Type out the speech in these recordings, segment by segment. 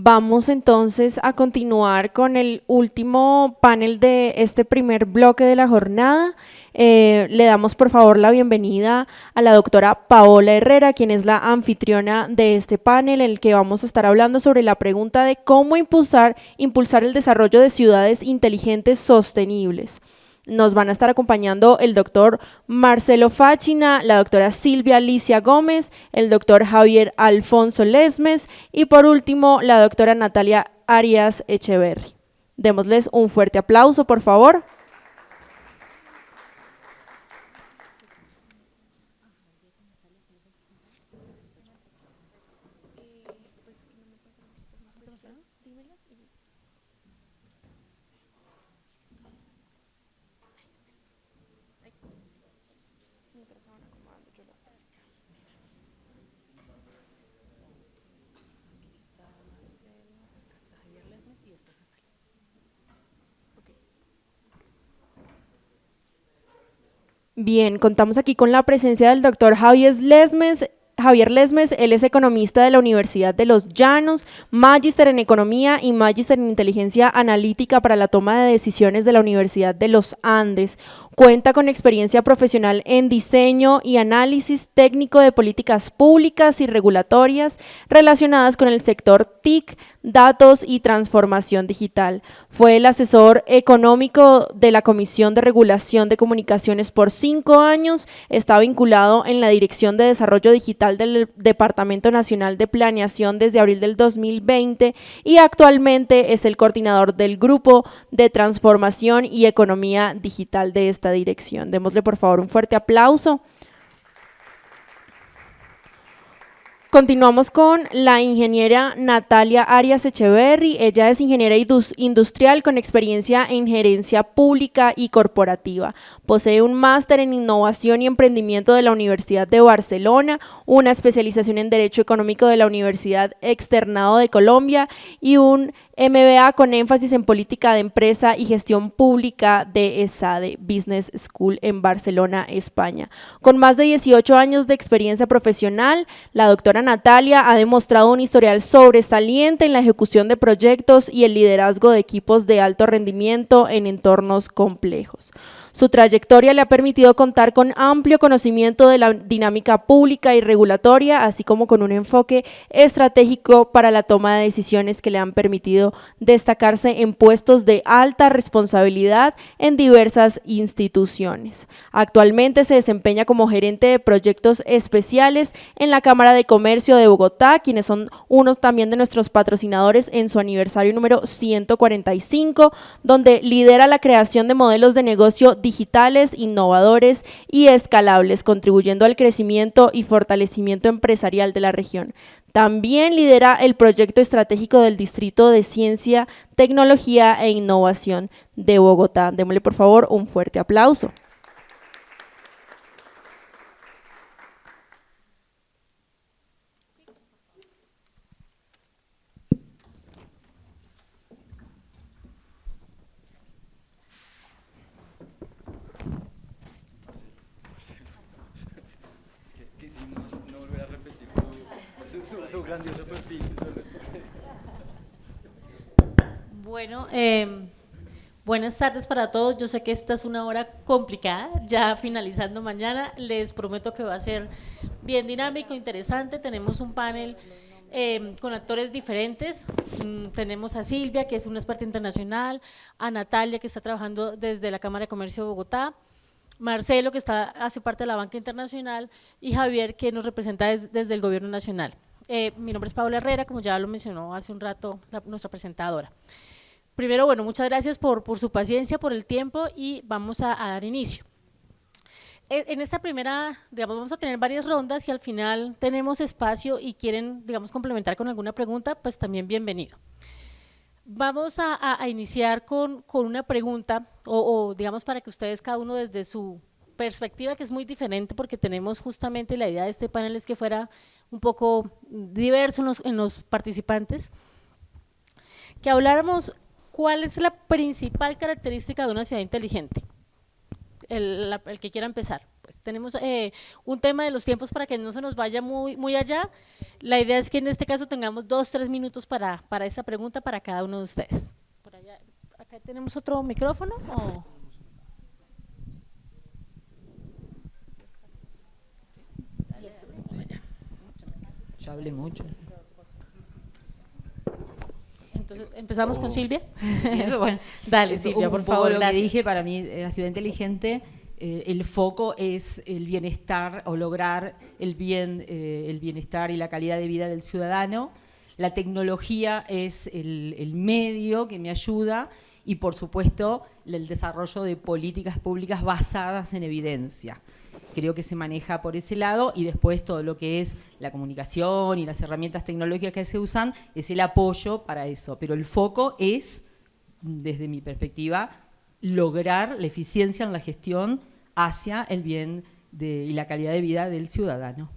Vamos entonces a continuar con el último panel de este primer bloque de la jornada. Le damos por favor la bienvenida a la doctora Paola Herrera, quien es la anfitriona de este panel, en el que vamos a estar hablando sobre la pregunta de cómo impulsar el desarrollo de ciudades inteligentes sostenibles. Nos van a estar acompañando el doctor Marcelo Fáchina, la doctora Silvia Alicia Gómez, el doctor Javier Alfonso Lesmes y por último la doctora Natalia Arias Echeverri. Démosles un fuerte aplauso, por favor. Bien, contamos aquí con la presencia del doctor Javier Lesmes. Él es economista de la Universidad de Los Llanos, magíster en Economía y magíster en Inteligencia Analítica para la toma de decisiones de la Universidad de los Andes. Cuenta con experiencia profesional en diseño y análisis técnico de políticas públicas y regulatorias relacionadas con el sector TIC, datos y transformación digital. Fue el asesor económico de la Comisión de Regulación de Comunicaciones por 5 años, está vinculado en la Dirección de Desarrollo Digital del Departamento Nacional de Planeación desde abril del 2020 y actualmente es el coordinador del Grupo de Transformación y Economía Digital de esta dirección. Démosle por favor un fuerte aplauso. Continuamos con la ingeniera Natalia Arias Echeverri. Ella es ingeniera industrial con experiencia en gerencia pública y corporativa. Posee un máster en innovación y emprendimiento de la Universidad de Barcelona, una especialización en Derecho Económico de la Universidad Externado de Colombia y un MBA con énfasis en política de empresa y gestión pública de ESADE Business School en Barcelona, España. Con más de 18 años de experiencia profesional, la doctora Natalia ha demostrado un historial sobresaliente en la ejecución de proyectos y el liderazgo de equipos de alto rendimiento en entornos complejos. Su trayectoria le ha permitido contar con amplio conocimiento de la dinámica pública y regulatoria, así como con un enfoque estratégico para la toma de decisiones que le han permitido destacarse en puestos de alta responsabilidad en diversas instituciones. Actualmente se desempeña como gerente de proyectos especiales en la Cámara de Comercio de Bogotá, quienes son unos también de nuestros patrocinadores en su aniversario número 145, donde lidera la creación de modelos de negocio digitales, innovadores y escalables, contribuyendo al crecimiento y fortalecimiento empresarial de la región. También lidera el proyecto estratégico del Distrito de Ciencia, Tecnología e Innovación de Bogotá. Démosle por favor un fuerte aplauso. Su grandioso perfil. Bueno, buenas tardes para todos. Yo sé que esta es una hora complicada, ya finalizando mañana. Les prometo que va a ser bien dinámico, interesante. Tenemos un panel con actores diferentes. Tenemos a Silvia, que es una experta internacional, a Natalia, que está trabajando desde la Cámara de Comercio de Bogotá, Marcelo, que hace parte de la banca internacional, y Javier, que nos representa desde el gobierno nacional. Mi nombre es Paola Herrera, como ya lo mencionó hace un rato nuestra presentadora. Primero, bueno, muchas gracias por su paciencia, por el tiempo, y vamos a dar inicio. En esta primera, digamos, vamos a tener varias rondas y al final tenemos espacio y quieren, digamos, complementar con alguna pregunta, pues también bienvenido. Vamos a iniciar con una pregunta, o digamos para que ustedes cada uno desde su perspectiva, que es muy diferente porque tenemos justamente la idea de este panel es que fuera un poco diverso en los participantes, que habláramos cuál es la principal característica de una ciudad inteligente. El que quiera empezar. pues. Tenemos un tema de los tiempos para que no se nos vaya muy allá. La idea es que en este caso tengamos 2-3 minutos para esta pregunta para cada uno de ustedes. Por allá, acá tenemos otro micrófono. Yo hablé mucho. Entonces, empezamos con Silvia. Eso, bueno, Dale, Silvia, por favor. Lo que Gracias. dije, para mí, la ciudad inteligente, el foco es el bienestar o lograr el bienestar y la calidad de vida del ciudadano. La tecnología es el medio que me ayuda y, por supuesto, el desarrollo de políticas públicas basadas en evidencia. Creo que se maneja por ese lado y después todo lo que es la comunicación y las herramientas tecnológicas que se usan es el apoyo para eso. Pero el foco es, desde mi perspectiva, lograr la eficiencia en la gestión hacia el bien y la calidad de vida del ciudadano.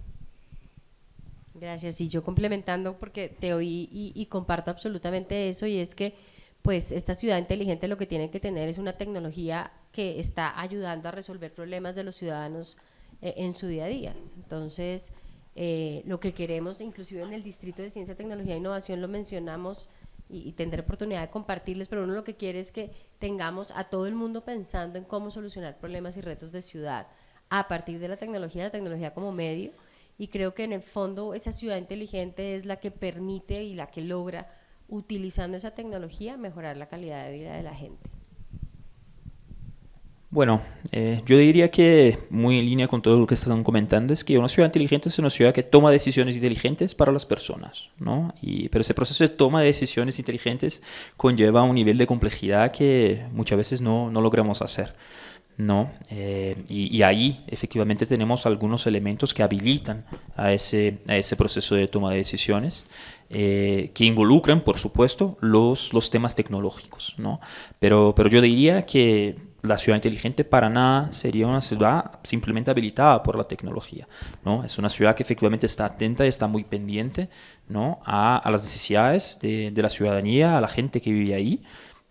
Gracias, y yo complementando porque te oí y comparto absolutamente eso, y es que pues esta ciudad inteligente lo que tiene que tener es una tecnología que está ayudando a resolver problemas de los ciudadanos en su día a día. Entonces, lo que queremos, inclusive en el Distrito de Ciencia, Tecnología e Innovación lo mencionamos y tendré oportunidad de compartirles, pero uno lo que quiere es que tengamos a todo el mundo pensando en cómo solucionar problemas y retos de ciudad a partir de la tecnología como medio, y creo que en el fondo esa ciudad inteligente es la que permite y la que logra, utilizando esa tecnología, mejorar la calidad de vida de la gente. Bueno, yo diría que muy en línea con todo lo que están comentando es que una ciudad inteligente es una ciudad que toma decisiones inteligentes para las personas, ¿no? Pero ese proceso de toma de decisiones inteligentes conlleva un nivel de complejidad que muchas veces no logramos hacer, ¿no? Y ahí efectivamente tenemos algunos elementos que habilitan a ese proceso de toma de decisiones, que involucran, por supuesto, los temas tecnológicos, ¿no? Pero yo diría que la ciudad inteligente para nada sería una ciudad simplemente habilitada por la tecnología, ¿no? Es una ciudad que efectivamente está atenta y está muy pendiente, ¿no? a las necesidades de la ciudadanía, a la gente que vive ahí,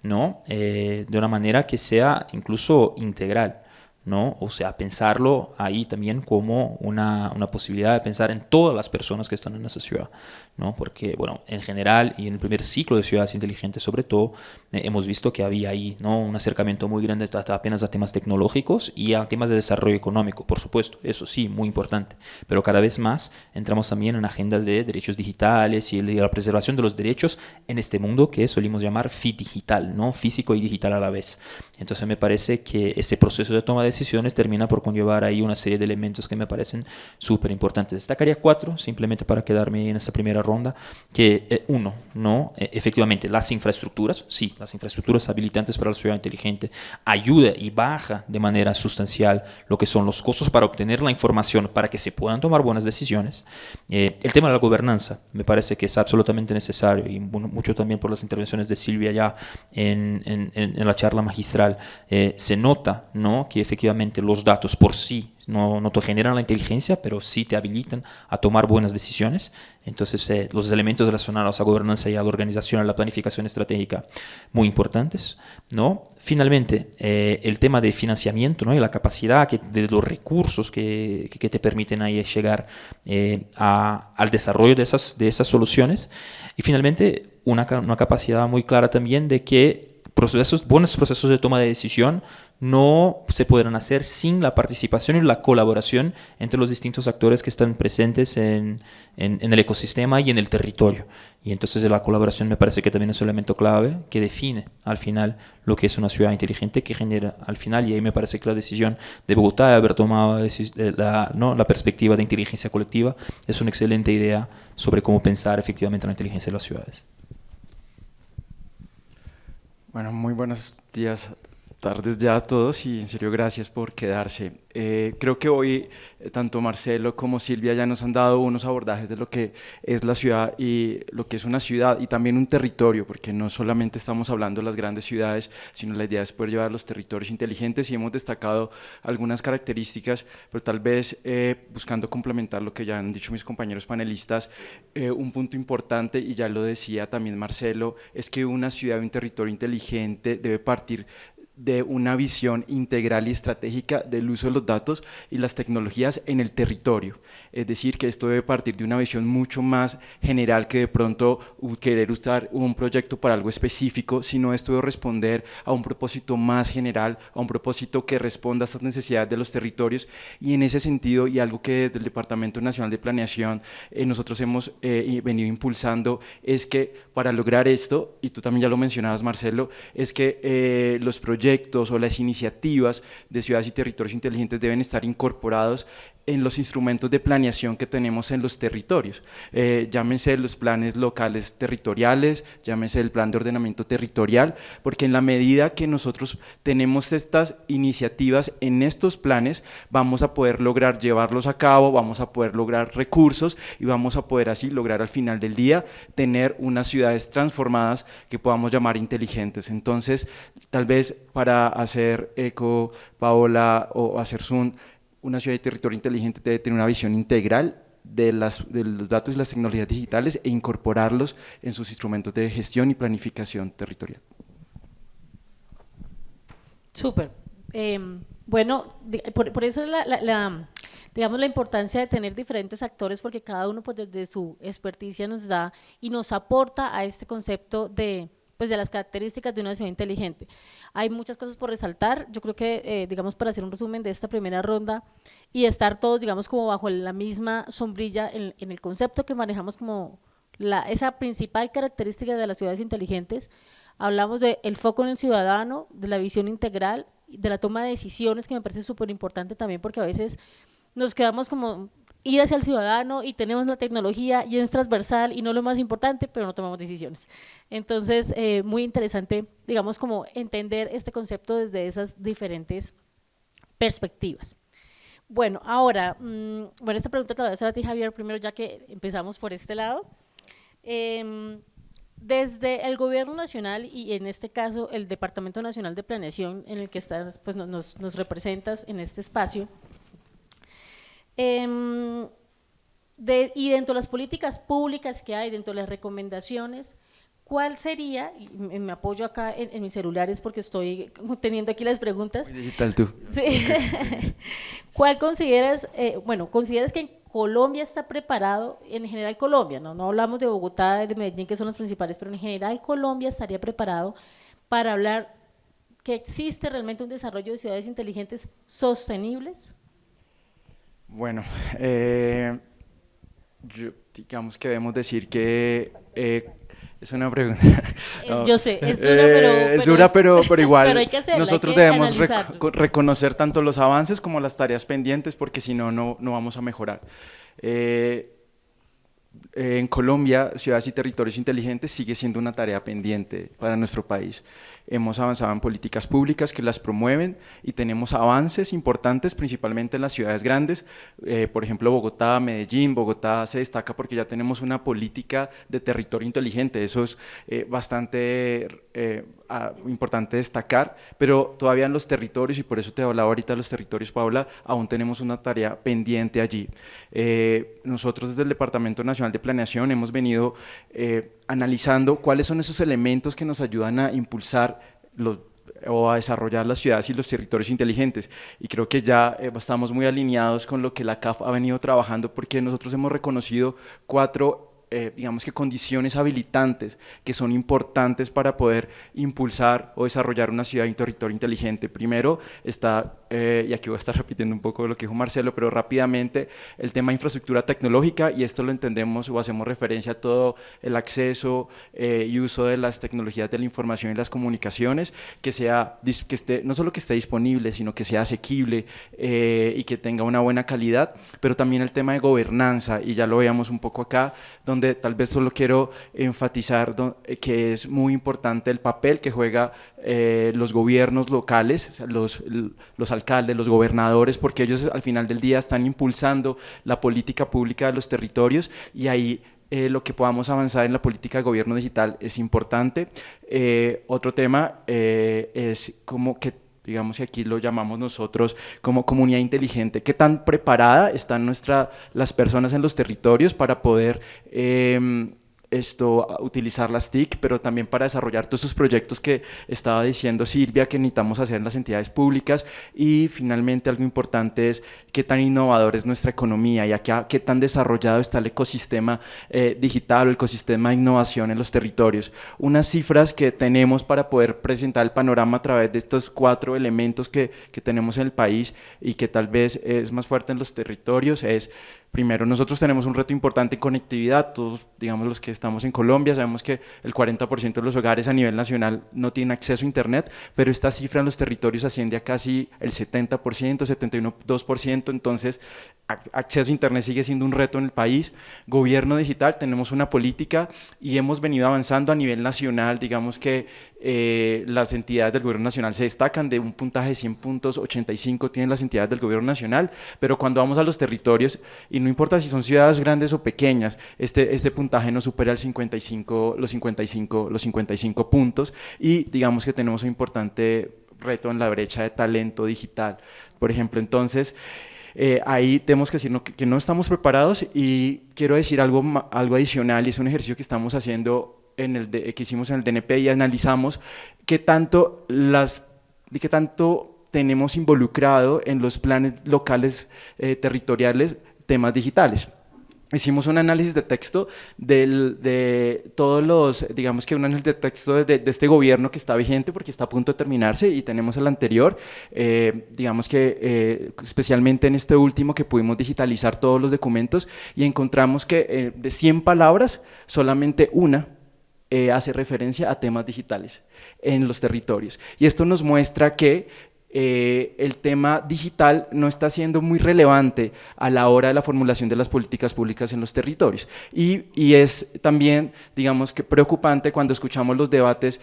¿no? De una manera que sea incluso integral, ¿no? O sea, pensarlo ahí también como una posibilidad de pensar en todas las personas que están en esa ciudad, ¿no? Porque, bueno, en general y en el primer ciclo de ciudades inteligentes sobre todo, hemos visto que había ahí, ¿no? Un acercamiento muy grande hasta apenas a temas tecnológicos y a temas de desarrollo económico, por supuesto, eso sí, muy importante, pero cada vez más entramos también en agendas de derechos digitales y de la preservación de los derechos en este mundo que solimos llamar digital, ¿no? Físico y digital a la vez. Entonces me parece que ese proceso de toma de decisiones termina por conllevar ahí una serie de elementos que me parecen súper importantes. Destacaría 4, simplemente para quedarme en esta primera ronda, que uno, ¿no? Efectivamente, las infraestructuras, sí, las infraestructuras habilitantes para la ciudad inteligente ayuda y baja de manera sustancial lo que son los costos para obtener la información para que se puedan tomar buenas decisiones. El tema de la gobernanza me parece que es absolutamente necesario y mucho también por las intervenciones de Silvia ya en la charla magistral. Se nota, ¿no? Que efectivamente los datos por sí no te generan la inteligencia, pero sí te habilitan a tomar buenas decisiones. Entonces, los elementos relacionados a la gobernanza y a la organización, a la planificación estratégica, muy importantes, ¿no? Finalmente, el tema de financiamiento, ¿no? Y la capacidad de los recursos que te permiten ahí llegar al desarrollo de esas soluciones. Y finalmente, una capacidad muy clara también de que buenos procesos de toma de decisión no se podrán hacer sin la participación y la colaboración entre los distintos actores que están presentes en el ecosistema y en el territorio. Y entonces la colaboración me parece que también es un elemento clave que define al final lo que es una ciudad inteligente, que genera al final, y ahí me parece que la decisión de Bogotá de haber tomado la perspectiva de inteligencia colectiva es una excelente idea sobre cómo pensar efectivamente la inteligencia de las ciudades. Bueno, muy buenos días, tardes ya a todos y en serio gracias por quedarse. Creo que hoy tanto Marcelo como Silvia ya nos han dado unos abordajes de lo que es la ciudad y lo que es una ciudad y también un territorio, porque no solamente estamos hablando de las grandes ciudades, sino la idea es poder llevar los territorios inteligentes y hemos destacado algunas características, pero tal vez buscando complementar lo que ya han dicho mis compañeros panelistas, un punto importante, y ya lo decía también Marcelo, es que una ciudad o un territorio inteligente debe partir de una visión integral y estratégica del uso de los datos y las tecnologías en el territorio. Es decir, que esto debe partir de una visión mucho más general que de pronto querer usar un proyecto para algo específico, sino esto debe responder a un propósito más general, a un propósito que responda a estas necesidades de los territorios, y en ese sentido, y algo que desde el Departamento Nacional de Planeación nosotros hemos venido impulsando, es que para lograr esto, y tú también ya lo mencionabas, Marcelo, es que los proyectos o las iniciativas de ciudades y territorios inteligentes deben estar incorporados en los instrumentos de planeación que tenemos en los territorios, llámense los planes locales territoriales, llámese el plan de ordenamiento territorial, porque en la medida que nosotros tenemos estas iniciativas en estos planes, vamos a poder lograr llevarlos a cabo, vamos a poder lograr recursos y vamos a poder así lograr al final del día tener unas ciudades transformadas que podamos llamar inteligentes. Entonces, tal vez para hacer eco, Paola, o hacer zoom, una ciudad y territorio inteligente debe tener una visión integral de los datos y las tecnologías digitales e incorporarlos en sus instrumentos de gestión y planificación territorial. Súper. Bueno, por eso digamos, la importancia de tener diferentes actores, porque cada uno pues desde su experticia nos da y nos aporta a este concepto de las características de una ciudad inteligente. Hay muchas cosas por resaltar. Yo creo que, digamos, para hacer un resumen de esta primera ronda y estar todos, digamos, como bajo la misma sombrilla en el concepto que manejamos como esa principal característica de las ciudades inteligentes, hablamos del foco en el ciudadano, de la visión integral, de la toma de decisiones, que me parece súper importante también, porque a veces nos quedamos como ir hacia el ciudadano y tenemos la tecnología y es transversal y no lo más importante, pero no tomamos decisiones. Entonces, muy interesante, digamos, como entender este concepto desde esas diferentes perspectivas. Bueno, ahora, esta pregunta te la voy a hacer a ti, Javier, primero, ya que empezamos por este lado. Desde el Gobierno Nacional y en este caso el Departamento Nacional de Planeación, en el que estás, pues, nos representas en este espacio, y dentro de las políticas públicas que hay, dentro de las recomendaciones, ¿cuál sería, y me apoyo acá en mis celulares porque estoy teniendo aquí las preguntas? Muy digital tú. Sí. ¿Cuál consideras, consideras que en Colombia está preparado, en general Colombia, no hablamos de Bogotá, de Medellín, que son las principales, pero en general Colombia estaría preparado para hablar que existe realmente un desarrollo de ciudades inteligentes sostenibles? Bueno, digamos que debemos decir que es una pregunta. No, yo sé, es dura, es dura, pero igual pero hay que hacerla, nosotros hay que debemos reconocer tanto los avances como las tareas pendientes, porque si no, no vamos a mejorar. En Colombia, ciudades y territorios inteligentes sigue siendo una tarea pendiente para nuestro país. Hemos avanzado en políticas públicas que las promueven y tenemos avances importantes, principalmente en las ciudades grandes. Por ejemplo, Bogotá, Medellín. Bogotá se destaca porque ya tenemos una política de territorio inteligente. Eso es bastante importante destacar, pero todavía en los territorios, y por eso te hablaba ahorita de los territorios, Paula, aún tenemos una tarea pendiente allí. Nosotros desde el Departamento Nacional de Planeación hemos venido analizando cuáles son esos elementos que nos ayudan a impulsar o a desarrollar las ciudades y los territorios inteligentes, y creo que ya estamos muy alineados con lo que la CAF ha venido trabajando, porque nosotros hemos reconocido cuatro digamos que condiciones habilitantes que son importantes para poder impulsar o desarrollar una ciudad y un territorio inteligente. Primero está, y aquí voy a estar repitiendo un poco lo que dijo Marcelo, pero rápidamente, el tema de infraestructura tecnológica, y esto lo entendemos o hacemos referencia a todo el acceso y uso de las tecnologías de la información y las comunicaciones, que esté, no solo que esté disponible, sino que sea asequible y que tenga una buena calidad, pero también el tema de gobernanza, y ya lo veíamos un poco acá, donde tal vez solo quiero enfatizar que es muy importante el papel que juega los gobiernos locales, o sea, los alcaldes, los gobernadores, porque ellos al final del día están impulsando la política pública de los territorios, y ahí lo que podamos avanzar en la política de gobierno digital es importante. Otro tema es como que, digamos que aquí lo llamamos nosotros como comunidad inteligente, qué tan preparada están las personas en los territorios para poder utilizar las TIC, pero también para desarrollar todos esos proyectos que estaba diciendo Silvia que necesitamos hacer en las entidades públicas. Y finalmente algo importante es qué tan innovador es nuestra economía y qué tan desarrollado está el ecosistema digital o el ecosistema de innovación en los territorios. Unas cifras que tenemos para poder presentar el panorama a través de estos 4 elementos que tenemos en el país y que tal vez es más fuerte en los territorios es: primero, nosotros tenemos un reto importante en conectividad. Todos, digamos, los que estamos en Colombia, sabemos que el 40% de los hogares a nivel nacional no tienen acceso a internet, pero esta cifra en los territorios asciende a casi el 70%, 71%, entonces acceso a internet sigue siendo un reto en el país. Gobierno digital, tenemos una política y hemos venido avanzando a nivel nacional. Digamos que las entidades del gobierno nacional se destacan, de un puntaje de 100 puntos, 85 tienen las entidades del gobierno nacional, pero cuando vamos a los territorios, y no importa si son ciudades grandes o pequeñas, este puntaje no supera los 55 puntos, y digamos que tenemos un importante reto en la brecha de talento digital, por ejemplo. Entonces, ahí tenemos que decir que no estamos preparados, y quiero decir algo adicional, y es un ejercicio que estamos haciendo que hicimos en el DNP, y analizamos qué tanto tenemos involucrado en los planes locales territoriales temas digitales. Hicimos un análisis de texto de todos los, digamos que un análisis de texto de este gobierno que está vigente, porque está a punto de terminarse, y tenemos el anterior, digamos que especialmente en este último, que pudimos digitalizar todos los documentos, y encontramos que de 100 palabras, solamente una hace referencia a temas digitales en los territorios. Y esto nos muestra que el tema digital no está siendo muy relevante a la hora de la formulación de las políticas públicas en los territorios, y es también, digamos, que preocupante cuando escuchamos los debates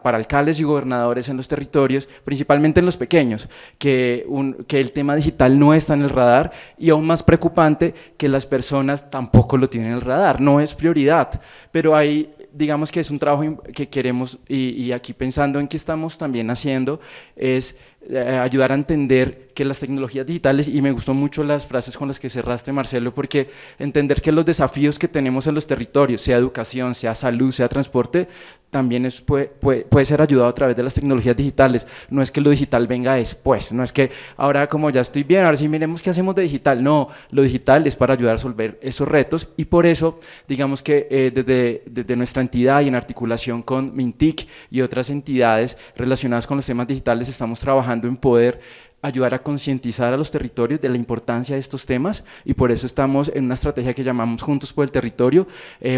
para alcaldes y gobernadores en los territorios, principalmente en los pequeños, que el tema digital no está en el radar, y aún más preocupante que las personas tampoco lo tienen en el radar. No es prioridad, pero hay, digamos que es un trabajo que queremos, y aquí pensando en qué estamos también haciendo, es ayudar a entender que las tecnologías digitales, y me gustó mucho las frases con las que cerraste, Marcelo, porque entender que los desafíos que tenemos en los territorios, sea educación, sea salud, sea transporte, también puede ser ayudado a través de las tecnologías digitales. No es que lo digital venga después, no es que ahora, como ya estoy bien, ahora sí miremos qué hacemos de digital. No, lo digital es para ayudar a resolver esos retos, y por eso, digamos que desde nuestra entidad y en articulación con Mintic y otras entidades relacionadas con los temas digitales, estamos trabajando en poder ayudar a concientizar a los territorios de la importancia de estos temas, y por eso estamos en una estrategia que llamamos Juntos por el Territorio,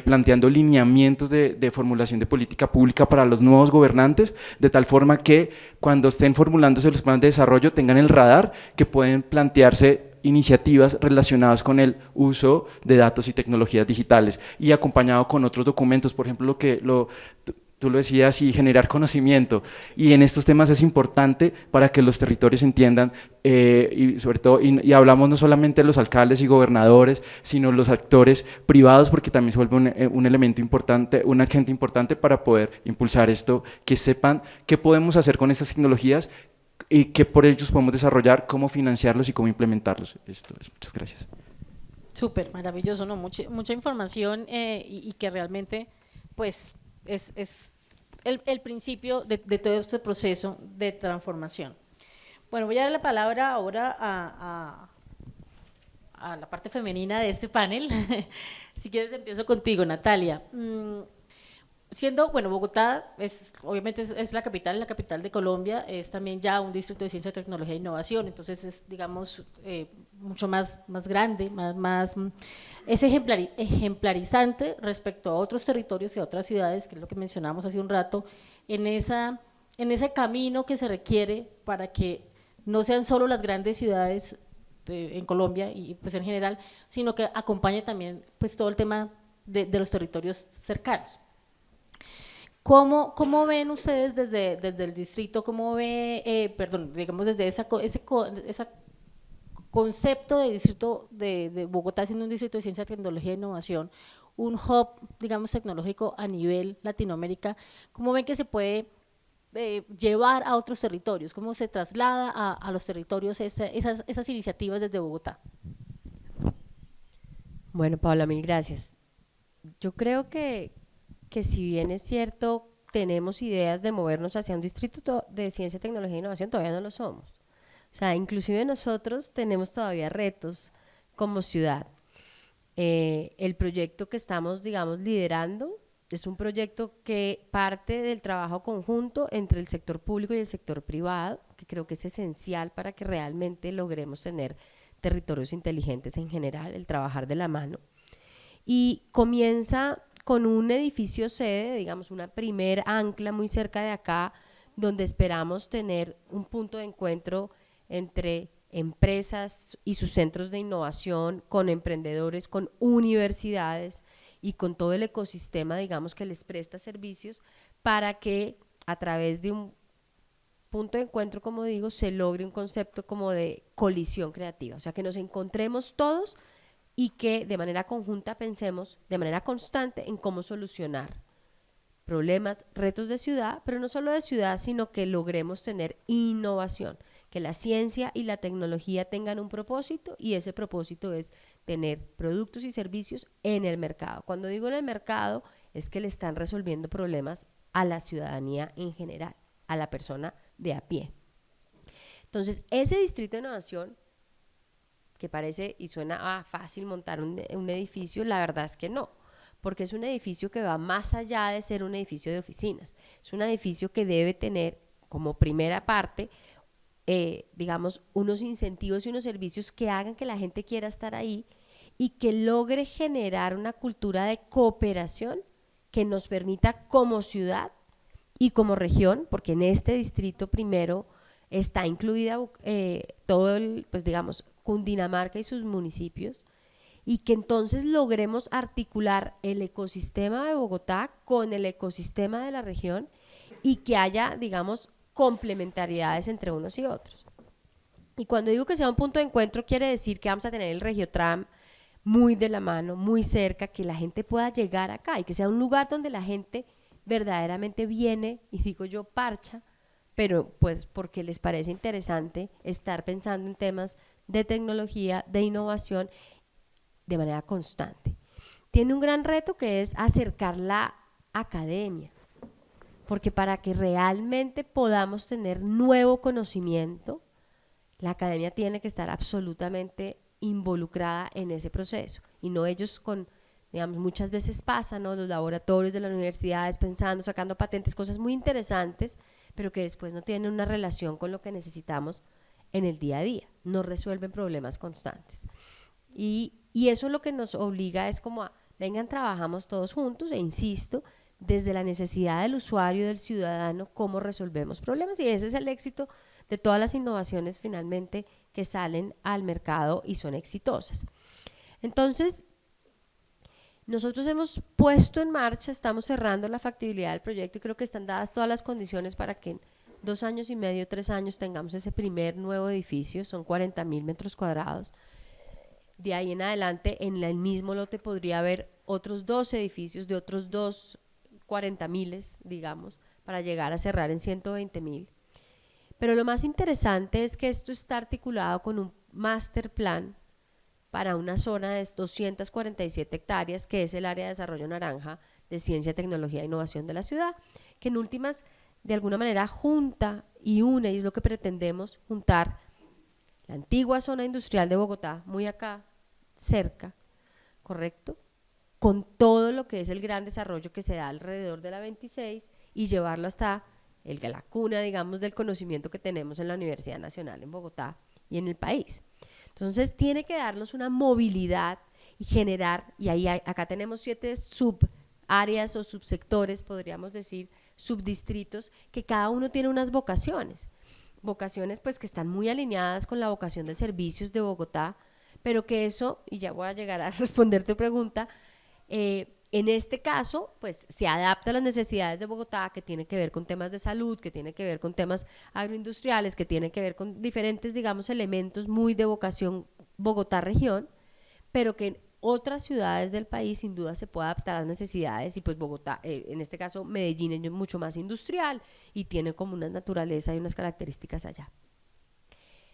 planteando lineamientos de formulación de política pública para los nuevos gobernantes, de tal forma que cuando estén formulándose los planes de desarrollo tengan el radar que pueden plantearse iniciativas relacionadas con el uso de datos y tecnologías digitales, y acompañado con otros documentos, por ejemplo, tú lo decías, y generar conocimiento, y en estos temas es importante para que los territorios entiendan, y sobre todo, y hablamos no solamente de los alcaldes y gobernadores, sino los actores privados, porque también se vuelve un elemento importante, un agente importante para poder impulsar esto, que sepan qué podemos hacer con estas tecnologías y qué por ellos podemos desarrollar, cómo financiarlos y cómo implementarlos. Esto es, muchas gracias. Súper, maravilloso, ¿no? Mucha información, y que realmente, pues, es el principio de todo este proceso de transformación. Bueno, voy a dar la palabra ahora a la parte femenina de este panel. Si quieres, empiezo contigo, Natalia. Bueno, Bogotá obviamente es la capital de Colombia, es también ya un distrito de ciencia, tecnología e innovación, entonces es, digamos, mucho más grande, es ejemplarizante respecto a otros territorios y a otras ciudades, que es lo que mencionamos hace un rato, en ese camino que se requiere para que no sean solo las grandes ciudades en Colombia y pues en general, sino que acompañe también pues todo el tema de los territorios cercanos. ¿Cómo ven ustedes desde el distrito, digamos desde ese concepto de distrito de Bogotá siendo un distrito de ciencia, tecnología e innovación, un hub, digamos, tecnológico a nivel Latinoamérica, cómo ven que se puede llevar a otros territorios, cómo se traslada a los territorios esas iniciativas desde Bogotá? Bueno, Paula, mil gracias. yo creo que si bien es cierto, tenemos ideas de movernos hacia un distrito de ciencia, tecnología e innovación, todavía no lo somos. O sea, inclusive nosotros tenemos todavía retos como ciudad. El proyecto que estamos, digamos, liderando es un proyecto que parte del trabajo conjunto entre el sector público y el sector privado, que creo que es esencial para que realmente logremos tener territorios inteligentes en general, el trabajar de la mano. Y comienza con un edificio sede, digamos, una primer ancla muy cerca de acá, donde esperamos tener un punto de encuentro entre empresas y sus centros de innovación, con emprendedores, con universidades y con todo el ecosistema, digamos, que les presta servicios, para que a través de un punto de encuentro, como digo, se logre un concepto como de colisión creativa, o sea, que nos encontremos todos y que de manera conjunta pensemos de manera constante en cómo solucionar problemas, retos de ciudad, pero no solo de ciudad, sino que logremos tener innovación, que la ciencia y la tecnología tengan un propósito, y ese propósito es tener productos y servicios en el mercado. Cuando digo en el mercado, es que le están resolviendo problemas a la ciudadanía en general, a la persona de a pie. Entonces, ese distrito de innovación, que parece y suena fácil montar un edificio, la verdad es que no, porque es un edificio que va más allá de ser un edificio de oficinas. Es un edificio que debe tener como primera parte, digamos, unos incentivos y unos servicios que hagan que la gente quiera estar ahí y que logre generar una cultura de cooperación que nos permita como ciudad y como región, porque en este distrito primero está incluida todo el, pues digamos, Cundinamarca y sus municipios, y que entonces logremos articular el ecosistema de Bogotá con el ecosistema de la región y que haya, digamos, complementariedades entre unos y otros. Y cuando digo que sea un punto de encuentro, quiere decir que vamos a tener el Regiotram muy de la mano, muy cerca, que la gente pueda llegar acá y que sea un lugar donde la gente verdaderamente viene, y digo yo parcha, pero pues porque les parece interesante estar pensando en temas de tecnología, de innovación, de manera constante. Tiene un gran reto, que es acercar la academia, porque para que realmente podamos tener nuevo conocimiento, la academia tiene que estar absolutamente involucrada en ese proceso, y no ellos con, digamos, muchas veces pasan, ¿no?, los laboratorios de las universidades pensando, sacando patentes, cosas muy interesantes, pero que después no tienen una relación con lo que necesitamos en el día a día, no resuelven problemas constantes. Y eso lo que nos obliga es como a, vengan, trabajamos todos juntos, e insisto, desde la necesidad del usuario, del ciudadano, cómo resolvemos problemas, y ese es el éxito de todas las innovaciones finalmente que salen al mercado y son exitosas. Entonces, nosotros hemos puesto en marcha, estamos cerrando la factibilidad del proyecto y creo que están dadas todas las condiciones para que en 2 años y medio, 3 años tengamos ese primer nuevo edificio, son 40.000 metros cuadrados. De ahí en adelante, en el mismo lote podría haber otros 2 edificios de otros 2 40.000, digamos, para llegar a cerrar en 120.000. Pero lo más interesante es que esto está articulado con un master plan para una zona de 247 hectáreas, que es el área de desarrollo naranja de ciencia, tecnología e innovación de la ciudad, que en últimas, de alguna manera, junta y une, y es lo que pretendemos, juntar la antigua zona industrial de Bogotá, muy acá, cerca, ¿correcto?, con todo lo que es el gran desarrollo que se da alrededor de la 26 y llevarlo hasta la cuna, digamos, del conocimiento que tenemos en la Universidad Nacional en Bogotá y en el país. Entonces tiene que darnos una movilidad y generar, y ahí acá tenemos 7 subáreas o subsectores, podríamos decir, subdistritos, que cada uno tiene unas vocaciones pues que están muy alineadas con la vocación de servicios de Bogotá, pero que eso, y ya voy a llegar a responder tu pregunta, en este caso, pues se adapta a las necesidades de Bogotá, que tiene que ver con temas de salud, que tiene que ver con temas agroindustriales, que tiene que ver con diferentes, digamos, elementos muy de vocación Bogotá región, pero que en otras ciudades del país sin duda se puede adaptar a las necesidades, y pues Bogotá, en este caso Medellín, es mucho más industrial y tiene como una naturaleza y unas características allá.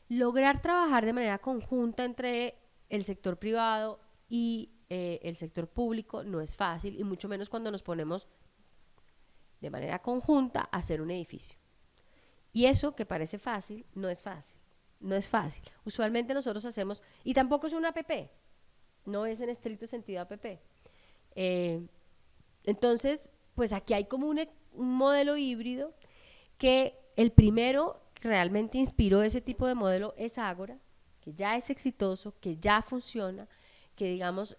Lograr trabajar de manera conjunta entre el sector privado y el sector público no es fácil, y mucho menos cuando nos ponemos de manera conjunta a hacer un edificio. Y eso que parece fácil, no es fácil. No es fácil. Usualmente nosotros hacemos, y tampoco es una APP, no es en estricto sentido APP. Entonces, pues aquí hay como un modelo híbrido, que el primero que realmente inspiró ese tipo de modelo es Ágora, que ya es exitoso, que ya funciona, que digamos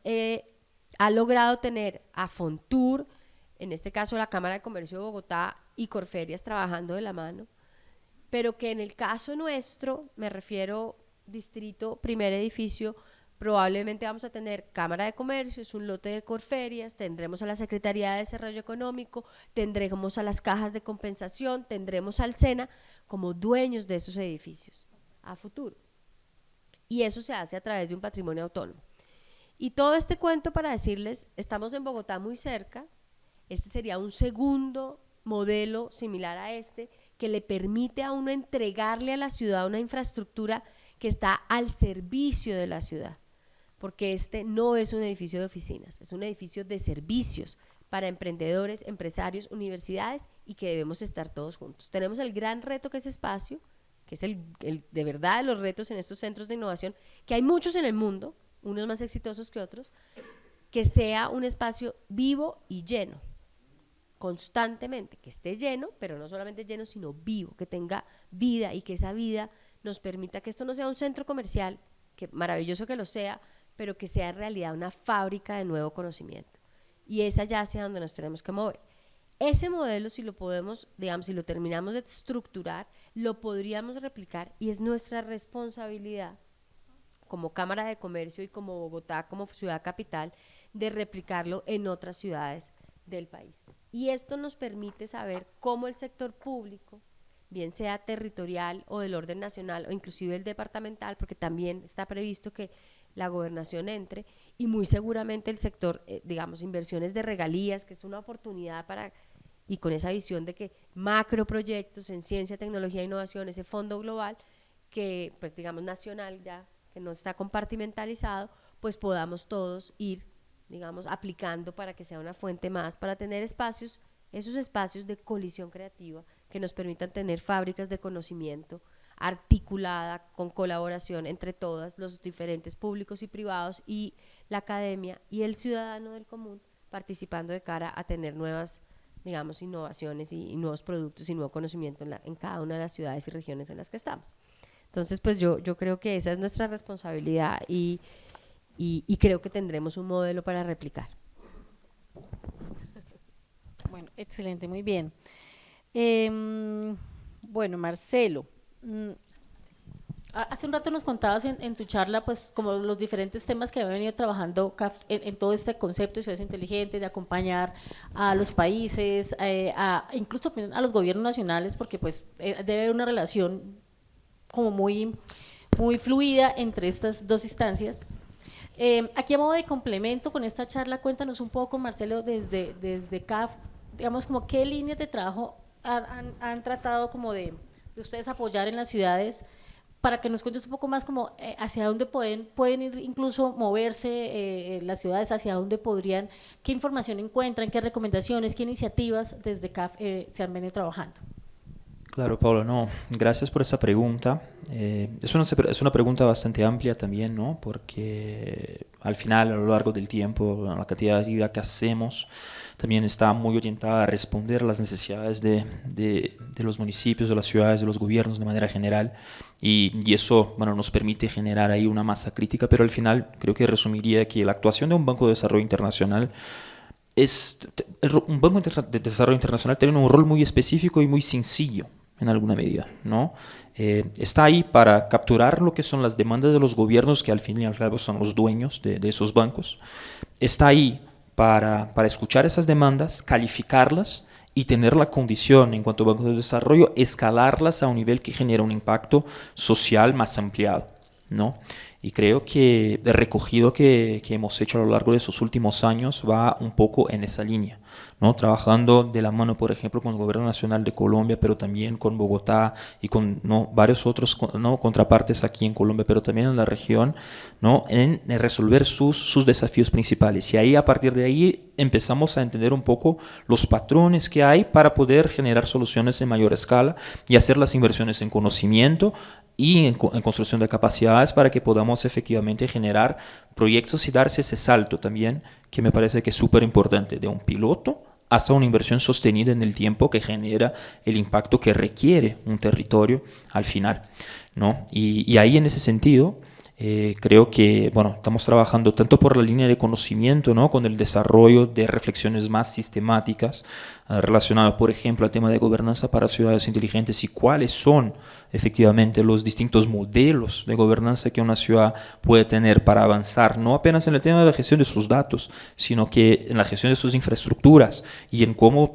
ha logrado tener a Fontur, en este caso la Cámara de Comercio de Bogotá y Corferias trabajando de la mano, pero que en el caso nuestro, me refiero distrito, primer edificio, probablemente vamos a tener Cámara de Comercio, es un lote de Corferias, tendremos a la Secretaría de Desarrollo Económico, tendremos a las cajas de compensación, tendremos al SENA como dueños de esos edificios a futuro. Y eso se hace a través de un patrimonio autónomo. Y todo este cuento para decirles, estamos en Bogotá muy cerca, este sería un segundo modelo similar a este, que le permite a uno entregarle a la ciudad una infraestructura que está al servicio de la ciudad, porque este no es un edificio de oficinas, es un edificio de servicios para emprendedores, empresarios, universidades, y que debemos estar todos juntos. Tenemos el gran reto que es espacio, que es el de verdad de los retos en estos centros de innovación, que hay muchos en el mundo, unos más exitosos que otros, que sea un espacio vivo y lleno, constantemente, que esté lleno, pero no solamente lleno, sino vivo, que tenga vida, y que esa vida nos permita que esto no sea un centro comercial, que maravilloso que lo sea, pero que sea en realidad una fábrica de nuevo conocimiento, y es allá hacia donde nos tenemos que mover. Ese modelo, si lo podemos, digamos, si lo terminamos de estructurar, lo podríamos replicar, y es nuestra responsabilidad como Cámara de Comercio y como Bogotá, como ciudad capital, de replicarlo en otras ciudades del país. Y esto nos permite saber cómo el sector público, bien sea territorial o del orden nacional o inclusive el departamental, porque también está previsto que la gobernación entre, y muy seguramente el sector, digamos, inversiones de regalías, que es una oportunidad para, y con esa visión de que macroproyectos en ciencia, tecnología e innovación, ese fondo global, que pues digamos nacional ya, que no está compartimentalizado, pues podamos todos ir, digamos, aplicando para que sea una fuente más, para tener espacios, esos espacios de colisión creativa que nos permitan tener fábricas de conocimiento articulada con colaboración entre todas, los diferentes públicos y privados, y la academia y el ciudadano del común participando de cara a tener nuevas, digamos, innovaciones y nuevos productos y nuevo conocimiento en cada una de las ciudades y regiones en las que estamos. Entonces, pues yo creo que esa es nuestra responsabilidad, y creo que tendremos un modelo para replicar. Bueno, excelente, muy bien. Bueno, Marcelo, hace un rato nos contabas en tu charla, pues, como los diferentes temas que había venido trabajando CAF en todo este concepto de ciudades inteligentes, de acompañar a los países, incluso a los gobiernos nacionales, porque pues debe haber una relación como muy fluida entre estas dos instancias. Aquí a modo de complemento con esta charla, cuéntanos un poco, Marcelo, desde CAF, digamos, como qué líneas de trabajo han tratado como de ustedes apoyar en las ciudades, para que nos cuentes un poco más como hacia dónde pueden ir, incluso moverse las ciudades, hacia dónde podrían, qué información encuentran, qué recomendaciones, qué iniciativas desde CAF se han venido trabajando. Claro, Paula, no, gracias por esa pregunta. Es una pregunta bastante amplia también, ¿no? Porque al final, a lo largo del tiempo, la cantidad de actividad que hacemos también está muy orientada a responder a las necesidades de los municipios, de las ciudades, de los gobiernos de manera general, y eso, bueno, nos permite generar ahí una masa crítica, pero al final creo que resumiría que la actuación de un Banco de Desarrollo Internacional un Banco de Desarrollo Internacional tiene un rol muy específico y muy sencillo en alguna medida, ¿no? Está ahí para capturar lo que son las demandas de los gobiernos, que al fin y al cabo son los dueños de esos bancos. Está ahí para escuchar esas demandas, calificarlas y tener la condición, en cuanto a bancos de desarrollo, escalarlas a un nivel que genera un impacto social más ampliado, ¿no? Y creo que el recogido que hemos hecho a lo largo de esos últimos años va un poco en esa línea. ¿no? Trabajando de la mano, por ejemplo, con el Gobierno Nacional de Colombia, pero también con Bogotá y con, ¿no?, varios otros, ¿no?, contrapartes aquí en Colombia, pero también en la región, ¿no?, en resolver sus desafíos principales. Y ahí, a partir de ahí, empezamos a entender un poco los patrones que hay para poder generar soluciones en mayor escala y hacer las inversiones en conocimiento y en construcción de capacidades para que podamos efectivamente generar proyectos y darse ese salto también, que me parece que es súper importante, de un piloto hasta una inversión sostenida en el tiempo que genera el impacto que requiere un territorio al final, ¿no? Y ahí, en ese sentido, creo que, bueno, estamos trabajando tanto por la línea de conocimiento, ¿no?, con el desarrollo de reflexiones más sistemáticas relacionadas, por ejemplo, al tema de gobernanza para ciudades inteligentes y cuáles son efectivamente los distintos modelos de gobernanza que una ciudad puede tener para avanzar, no apenas en el tema de la gestión de sus datos, sino que en la gestión de sus infraestructuras y en cómo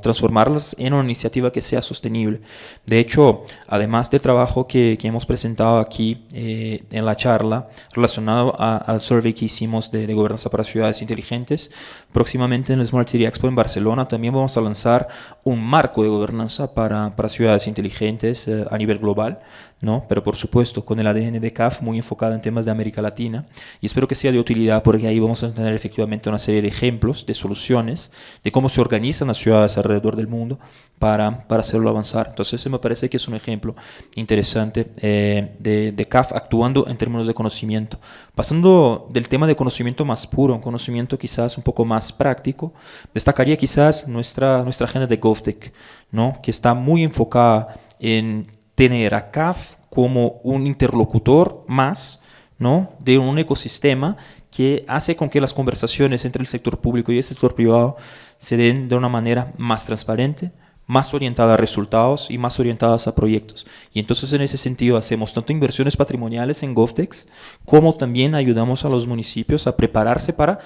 transformarlas en una iniciativa que sea sostenible. De hecho, además del trabajo que hemos presentado aquí en la charla relacionado al survey que hicimos de gobernanza para ciudades inteligentes, próximamente en el Smart City Expo en Barcelona también vamos a lanzar un marco de gobernanza para ciudades inteligentes a nivel global, ¿no? Pero por supuesto con el ADN de CAF muy enfocado en temas de América Latina, y espero que sea de utilidad porque ahí vamos a tener efectivamente una serie de ejemplos, de soluciones, de cómo se organizan las ciudades alrededor del mundo para hacerlo avanzar. Entonces ese me parece que es un ejemplo interesante de CAF actuando en términos de conocimiento. Pasando del tema de conocimiento más puro, un conocimiento quizás un poco más práctico, destacaría quizás nuestra agenda de GovTech, ¿no?, que está muy enfocada en tener a CAF como un interlocutor más, ¿no?, de un ecosistema que hace con que las conversaciones entre el sector público y el sector privado se den de una manera más transparente, más orientada a resultados y más orientadas a proyectos. Y entonces, en ese sentido, hacemos tanto inversiones patrimoniales en GovTech como también ayudamos a los municipios a prepararse para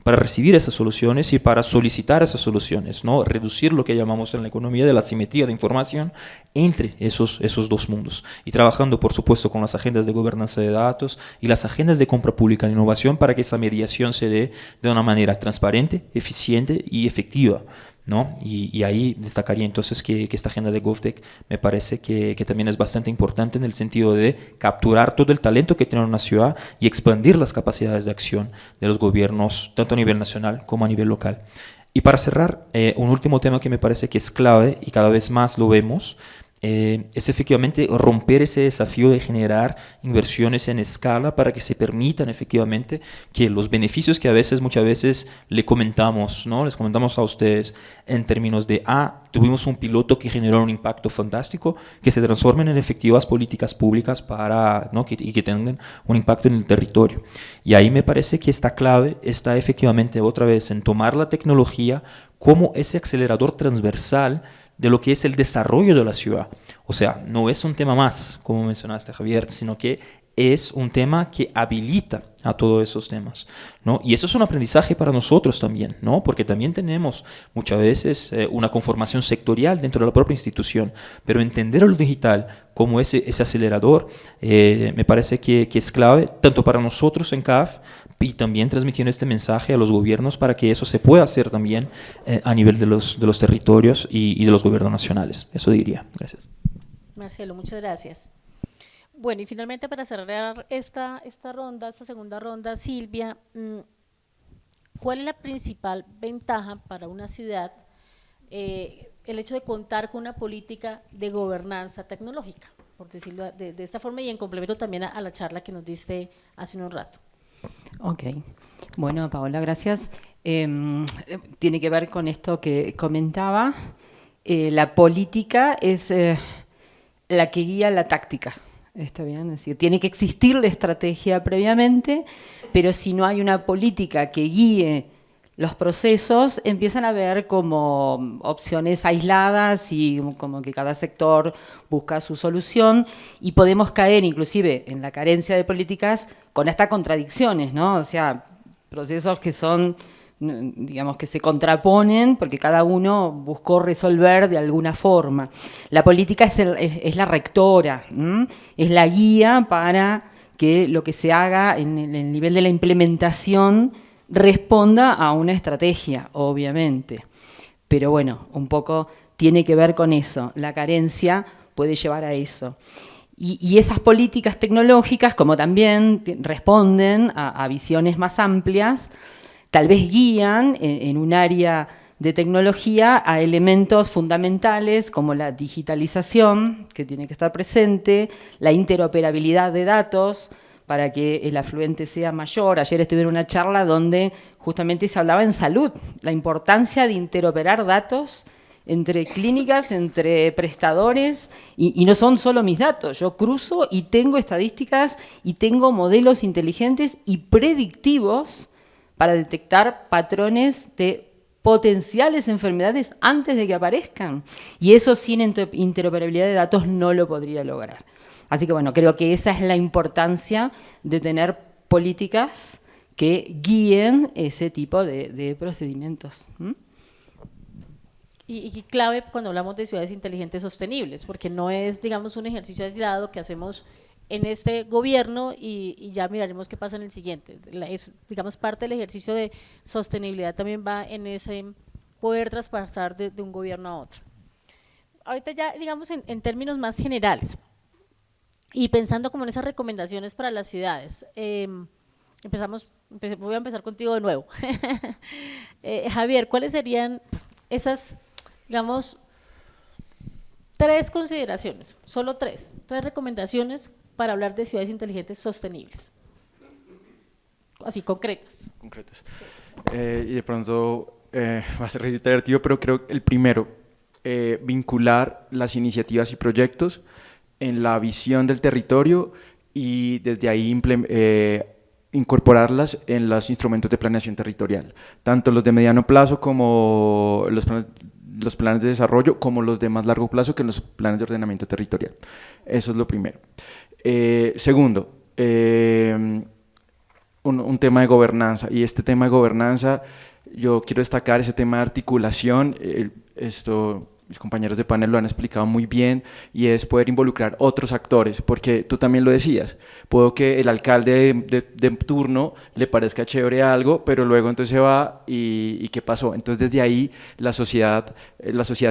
recibir esas soluciones y para solicitar esas soluciones, ¿no? Reducir lo que llamamos en la economía de la asimetría de información entre esos dos mundos. Y trabajando, por supuesto, con las agendas de gobernanza de datos y las agendas de compra pública e innovación para que esa mediación se dé de una manera transparente, eficiente y efectiva, ¿no? Y ahí destacaría entonces que esta agenda de GovTech me parece que también es bastante importante en el sentido de capturar todo el talento que tiene una ciudad y expandir las capacidades de acción de los gobiernos, tanto a nivel nacional como a nivel local. Y para cerrar, un último tema que me parece que es clave y cada vez más lo vemos, es efectivamente romper ese desafío de generar inversiones en escala para que se permitan efectivamente que los beneficios que muchas veces les comentamos a ustedes en términos de tuvimos un piloto que generó un impacto fantástico, que se transformen en efectivas políticas públicas para, ¿no?, y que tengan un impacto en el territorio. Y ahí me parece que esta clave está efectivamente otra vez en tomar la tecnología como ese acelerador transversal de lo que es el desarrollo de la ciudad. O sea, no es un tema más, como mencionaste, Javier, sino que es un tema que habilita a todos esos temas, ¿no? Y eso es un aprendizaje para nosotros también, ¿no? Porque también tenemos muchas veces una conformación sectorial dentro de la propia institución, pero entender lo digital como ese acelerador me parece que es clave, tanto para nosotros en CAF y también transmitiendo este mensaje a los gobiernos para que eso se pueda hacer también a nivel de los territorios y de los gobiernos nacionales. Eso diría. Gracias. Marcelo, muchas gracias. Bueno, y finalmente para cerrar esta segunda ronda, Silvia, ¿cuál es la principal ventaja para una ciudad el hecho de contar con una política de gobernanza tecnológica, por decirlo de esta forma, y en complemento también a la charla que nos diste hace un rato? Ok, bueno, Paola, gracias. Tiene que ver con esto que comentaba. La política es la que guía la táctica. Está bien, es decir, tiene que existir la estrategia previamente, pero si no hay una política que guíe los procesos, empiezan a haber como opciones aisladas y como que cada sector busca su solución y podemos caer inclusive en la carencia de políticas con hasta contradicciones, ¿no? O sea, procesos que son, digamos, que se contraponen porque cada uno buscó resolver de alguna forma. La política es la rectora, es la guía para que lo que se haga en el nivel de la implementación responda a una estrategia, obviamente. Pero bueno, un poco tiene que ver con eso, la carencia puede llevar a eso. Y esas políticas tecnológicas, como también responden a visiones más amplias, tal vez guían en un área de tecnología a elementos fundamentales como la digitalización, que tiene que estar presente, la interoperabilidad de datos, para que el afluente sea mayor. Ayer estuve en una charla donde justamente se hablaba en salud, la importancia de interoperar datos entre clínicas, entre prestadores, y no son solo mis datos, yo cruzo y tengo estadísticas y tengo modelos inteligentes y predictivos para detectar patrones de potenciales enfermedades antes de que aparezcan. Y eso sin interoperabilidad de datos no lo podría lograr. Así que bueno, creo que esa es la importancia de tener políticas que guíen ese tipo de procedimientos. Y clave cuando hablamos de ciudades inteligentes sostenibles, porque no es, digamos, un ejercicio aislado que hacemos en este gobierno y ya miraremos qué pasa en el siguiente. Es, digamos, parte del ejercicio de sostenibilidad también va en ese poder traspasar de un gobierno a otro. Ahorita ya, digamos, en términos más generales y pensando como en esas recomendaciones para las ciudades, voy a empezar contigo de nuevo. Javier, ¿cuáles serían esas, digamos, 3 consideraciones, solo 3 recomendaciones para hablar de ciudades inteligentes sostenibles? Así, concretas. Concretas. Y de pronto va a ser reiterativo, pero creo que el primero, vincular las iniciativas y proyectos en la visión del territorio y desde ahí incorporarlas en los instrumentos de planeación territorial, tanto los de mediano plazo como los planes de desarrollo, como los de más largo plazo, que los planes de ordenamiento territorial. Eso es lo primero. Segundo, un tema de gobernanza, y este tema de gobernanza, yo quiero destacar ese tema de articulación, mis compañeros de panel lo han explicado muy bien, y es poder involucrar otros actores, porque tú también lo decías, puedo que el alcalde de turno le parezca chévere algo, pero luego entonces se va y ¿qué pasó? Entonces desde ahí la sociedad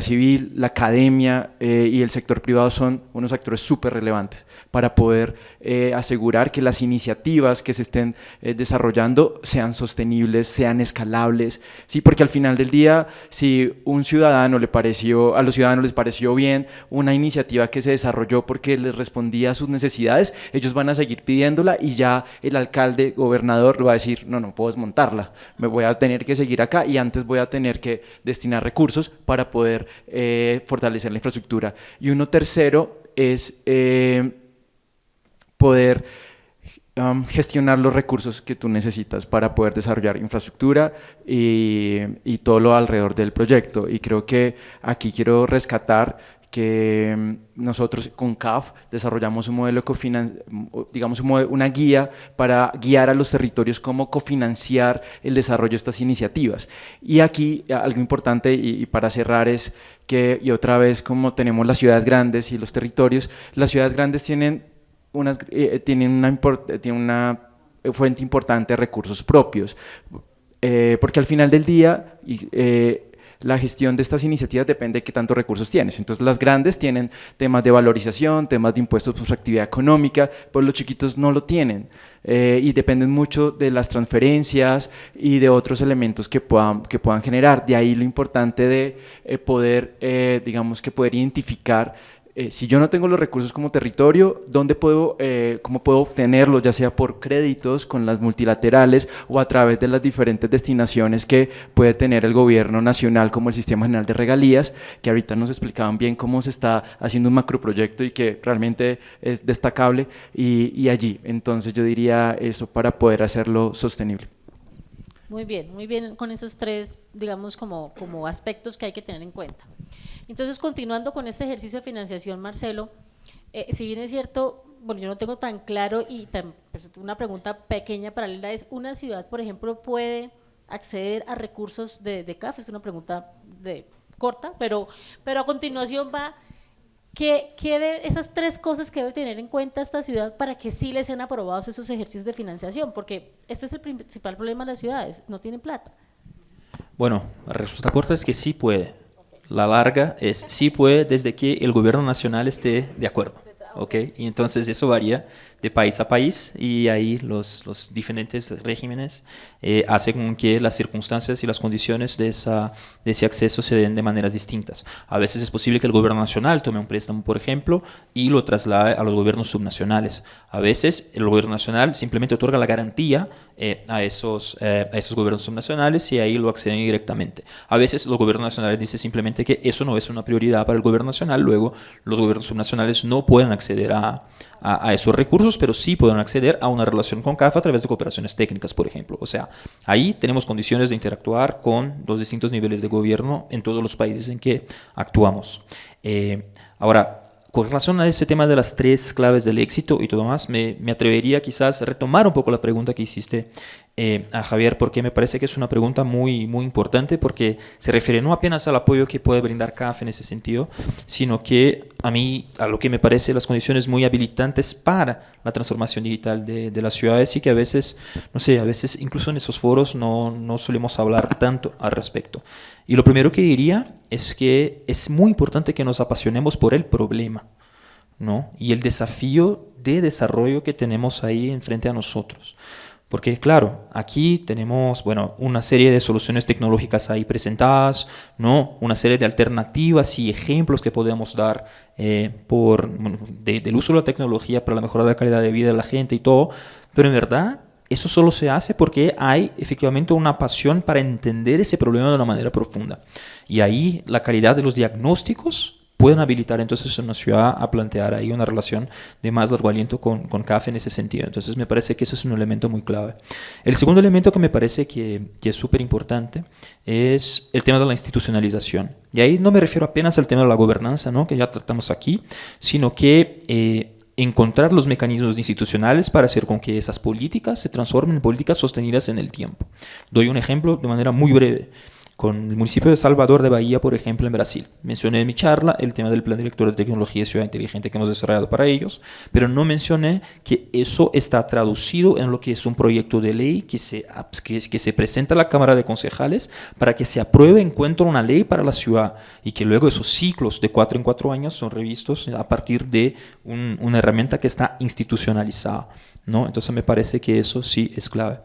civil, la academia y el sector privado son unos actores súper relevantes para poder asegurar que las iniciativas que se estén desarrollando sean sostenibles, sean escalables, ¿sí? Porque al final del día, si a los ciudadanos les pareció bien una iniciativa que se desarrolló porque les respondía a sus necesidades, ellos van a seguir pidiéndola y ya el alcalde, gobernador va a decir, no puedo desmontarla, me voy a tener que seguir acá y antes voy a tener que destinar recursos para poder fortalecer la infraestructura. Y uno tercero es poder gestionar los recursos que tú necesitas para poder desarrollar infraestructura y todo lo alrededor del proyecto. Y creo que aquí quiero rescatar que nosotros con CAF desarrollamos un modelo una guía para guiar a los territorios cómo cofinanciar el desarrollo de estas iniciativas. Y aquí algo importante y para cerrar es que, y otra vez como tenemos las ciudades grandes y los territorios, las ciudades grandes tienen una fuente importante de recursos propios, porque al final del día la gestión de estas iniciativas depende de qué tantos recursos tienes. Entonces las grandes tienen temas de valorización, temas de impuestos por su actividad económica, pues los chiquitos no lo tienen y dependen mucho de las transferencias y de otros elementos que puedan generar. De ahí lo importante de poder identificar si yo no tengo los recursos como territorio, ¿cómo puedo obtenerlos? Ya sea por créditos con las multilaterales o a través de las diferentes destinaciones que puede tener el gobierno nacional, como el Sistema General de Regalías, que ahorita nos explicaban bien cómo se está haciendo un macroproyecto y que realmente es destacable y allí. Entonces yo diría eso para poder hacerlo sostenible. Muy bien con esos 3, digamos, como aspectos que hay que tener en cuenta. Entonces, continuando con este ejercicio de financiación, Marcelo, si bien es cierto, bueno, yo no tengo tan claro pues, una pregunta pequeña paralela es, ¿una ciudad, por ejemplo, puede acceder a recursos de CAF? Es una pregunta corta, pero a continuación va, ¿Qué de esas tres cosas que debe tener en cuenta esta ciudad para que sí les sean aprobados esos ejercicios de financiación? Porque este es el principal problema de las ciudades, no tienen plata. Bueno, la respuesta corta es que sí puede. La larga es sí puede desde que el gobierno nacional esté de acuerdo. ¿Ok? Y entonces eso varía de país a país y ahí los diferentes regímenes hacen con que las circunstancias y las condiciones de ese acceso se den de maneras distintas. A veces es posible que el gobierno nacional tome un préstamo, por ejemplo, y lo traslade a los gobiernos subnacionales. A veces el gobierno nacional simplemente otorga la garantía a esos gobiernos subnacionales y ahí lo acceden directamente. A veces los gobiernos nacionales dicen simplemente que eso no es una prioridad para el gobierno nacional, luego los gobiernos subnacionales no pueden acceder a esos recursos, pero sí pueden acceder a una relación con CAF a través de cooperaciones técnicas, por ejemplo. O sea, ahí tenemos condiciones de interactuar con los distintos niveles de gobierno en todos los países en que actuamos. Ahora, con relación a ese tema de las tres claves del éxito y todo más, me atrevería quizás a retomar un poco la pregunta que hiciste a Javier, porque me parece que es una pregunta muy, muy importante, porque se refiere no apenas al apoyo que puede brindar CAF en ese sentido, sino que a lo que me parece las condiciones muy habilitantes para la transformación digital de las ciudades y que a veces, no sé, a veces incluso en esos foros no solemos hablar tanto al respecto. Y lo primero que diría es que es muy importante que nos apasionemos por el problema, ¿no? Y el desafío de desarrollo que tenemos ahí enfrente a nosotros. Porque claro, aquí tenemos, bueno, una serie de soluciones tecnológicas ahí presentadas, ¿no? Una serie de alternativas y ejemplos que podemos dar del uso de la tecnología para la mejora de la calidad de vida de la gente y todo, pero en verdad eso solo se hace porque hay efectivamente una pasión para entender ese problema de una manera profunda. Y ahí la calidad de los diagnósticos pueden habilitar entonces a una ciudad a plantear ahí una relación de más largo aliento con CAF en ese sentido. Entonces me parece que ese es un elemento muy clave. El segundo elemento que me parece que es súper importante es el tema de la institucionalización. Y ahí no me refiero apenas al tema de la gobernanza, ¿no? Que ya tratamos aquí, sino que encontrar los mecanismos institucionales para hacer con que esas políticas se transformen en políticas sostenidas en el tiempo. Doy un ejemplo de manera muy breve. Con el municipio de Salvador de Bahía, por ejemplo, en Brasil. Mencioné en mi charla el tema del Plan Director de Tecnología y Ciudad Inteligente que hemos desarrollado para ellos, pero no mencioné que eso está traducido en lo que es un proyecto de ley que se presenta a la Cámara de Concejales para que se apruebe encuentre una ley para la ciudad y que luego esos ciclos de 4 en 4 años son revistos a partir de una herramienta que está institucionalizada, ¿no? Entonces me parece que eso sí es clave.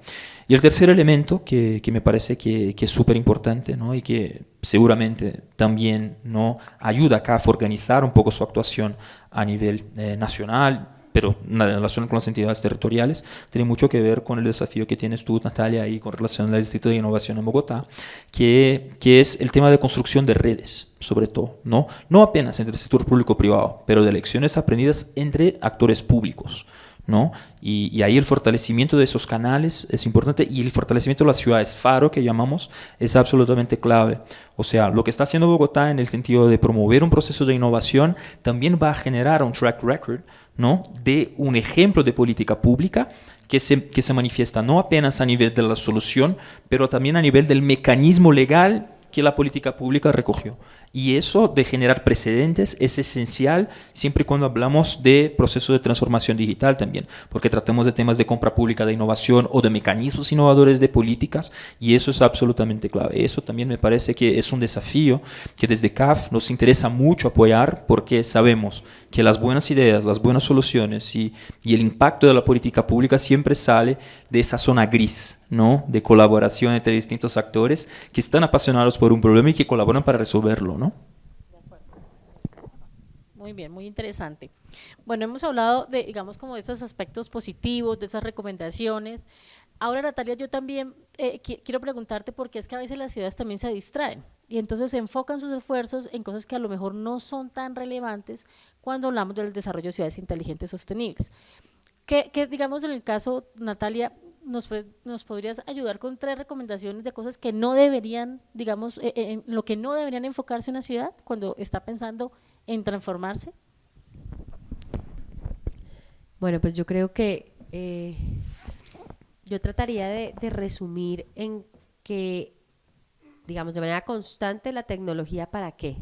Y el tercer elemento que me parece que es súper importante, ¿no? Y que seguramente también, ¿no?, ayuda a CAF a organizar un poco su actuación a nivel nacional, pero en relación con las entidades territoriales, tiene mucho que ver con el desafío que tienes tú, Natalia, ahí con relación al Distrito de Innovación en Bogotá, que es el tema de construcción de redes, sobre todo, ¿no? No apenas entre el sector público-privado, pero de lecciones aprendidas entre actores públicos, ¿no? Y ahí el fortalecimiento de esos canales es importante y el fortalecimiento de las ciudades faro que llamamos es absolutamente clave. O sea, lo que está haciendo Bogotá en el sentido de promover un proceso de innovación también va a generar un track record, ¿no?, de un ejemplo de política pública que se manifiesta no apenas a nivel de la solución, pero también a nivel del mecanismo legal que la política pública recogió. Y eso de generar precedentes es esencial siempre y cuando hablamos de procesos de transformación digital también, porque tratamos de temas de compra pública, de innovación o de mecanismos innovadores de políticas, y eso es absolutamente clave. Eso también me parece que es un desafío que desde CAF nos interesa mucho apoyar, porque sabemos que las buenas ideas, las buenas soluciones y el impacto de la política pública siempre sale de esa zona gris, ¿no?, de colaboración entre distintos actores que están apasionados por un problema y que colaboran para resolverlo, ¿no? Muy bien, muy interesante. Bueno, hemos hablado de, digamos, como de esos aspectos positivos, de esas recomendaciones. Ahora, Natalia, yo también quiero preguntarte, porque es que a veces las ciudades también se distraen y entonces se enfocan sus esfuerzos en cosas que a lo mejor no son tan relevantes cuando hablamos del desarrollo de ciudades inteligentes sostenibles. ¿Qué, digamos, en el caso, Natalia, nos podrías ayudar con 3 recomendaciones de cosas que no deberían, digamos, en lo que no deberían enfocarse una ciudad cuando está pensando en transformarse? Bueno, pues yo creo que yo trataría de resumir en que, digamos, de manera constante la tecnología, ¿para qué?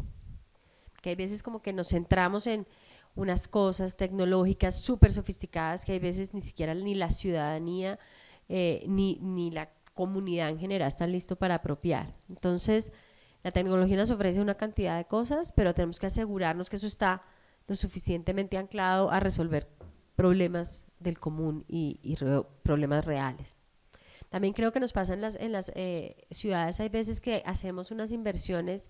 porque hay veces como que nos centramos en unas cosas tecnológicas súper sofisticadas que hay veces ni siquiera ni la ciudadanía ni la comunidad en general están listos para apropiar. Entonces, la tecnología nos ofrece una cantidad de cosas, pero tenemos que asegurarnos que eso está lo suficientemente anclado a resolver problemas del común y problemas reales. También creo que nos pasa en las ciudades, hay veces que hacemos unas inversiones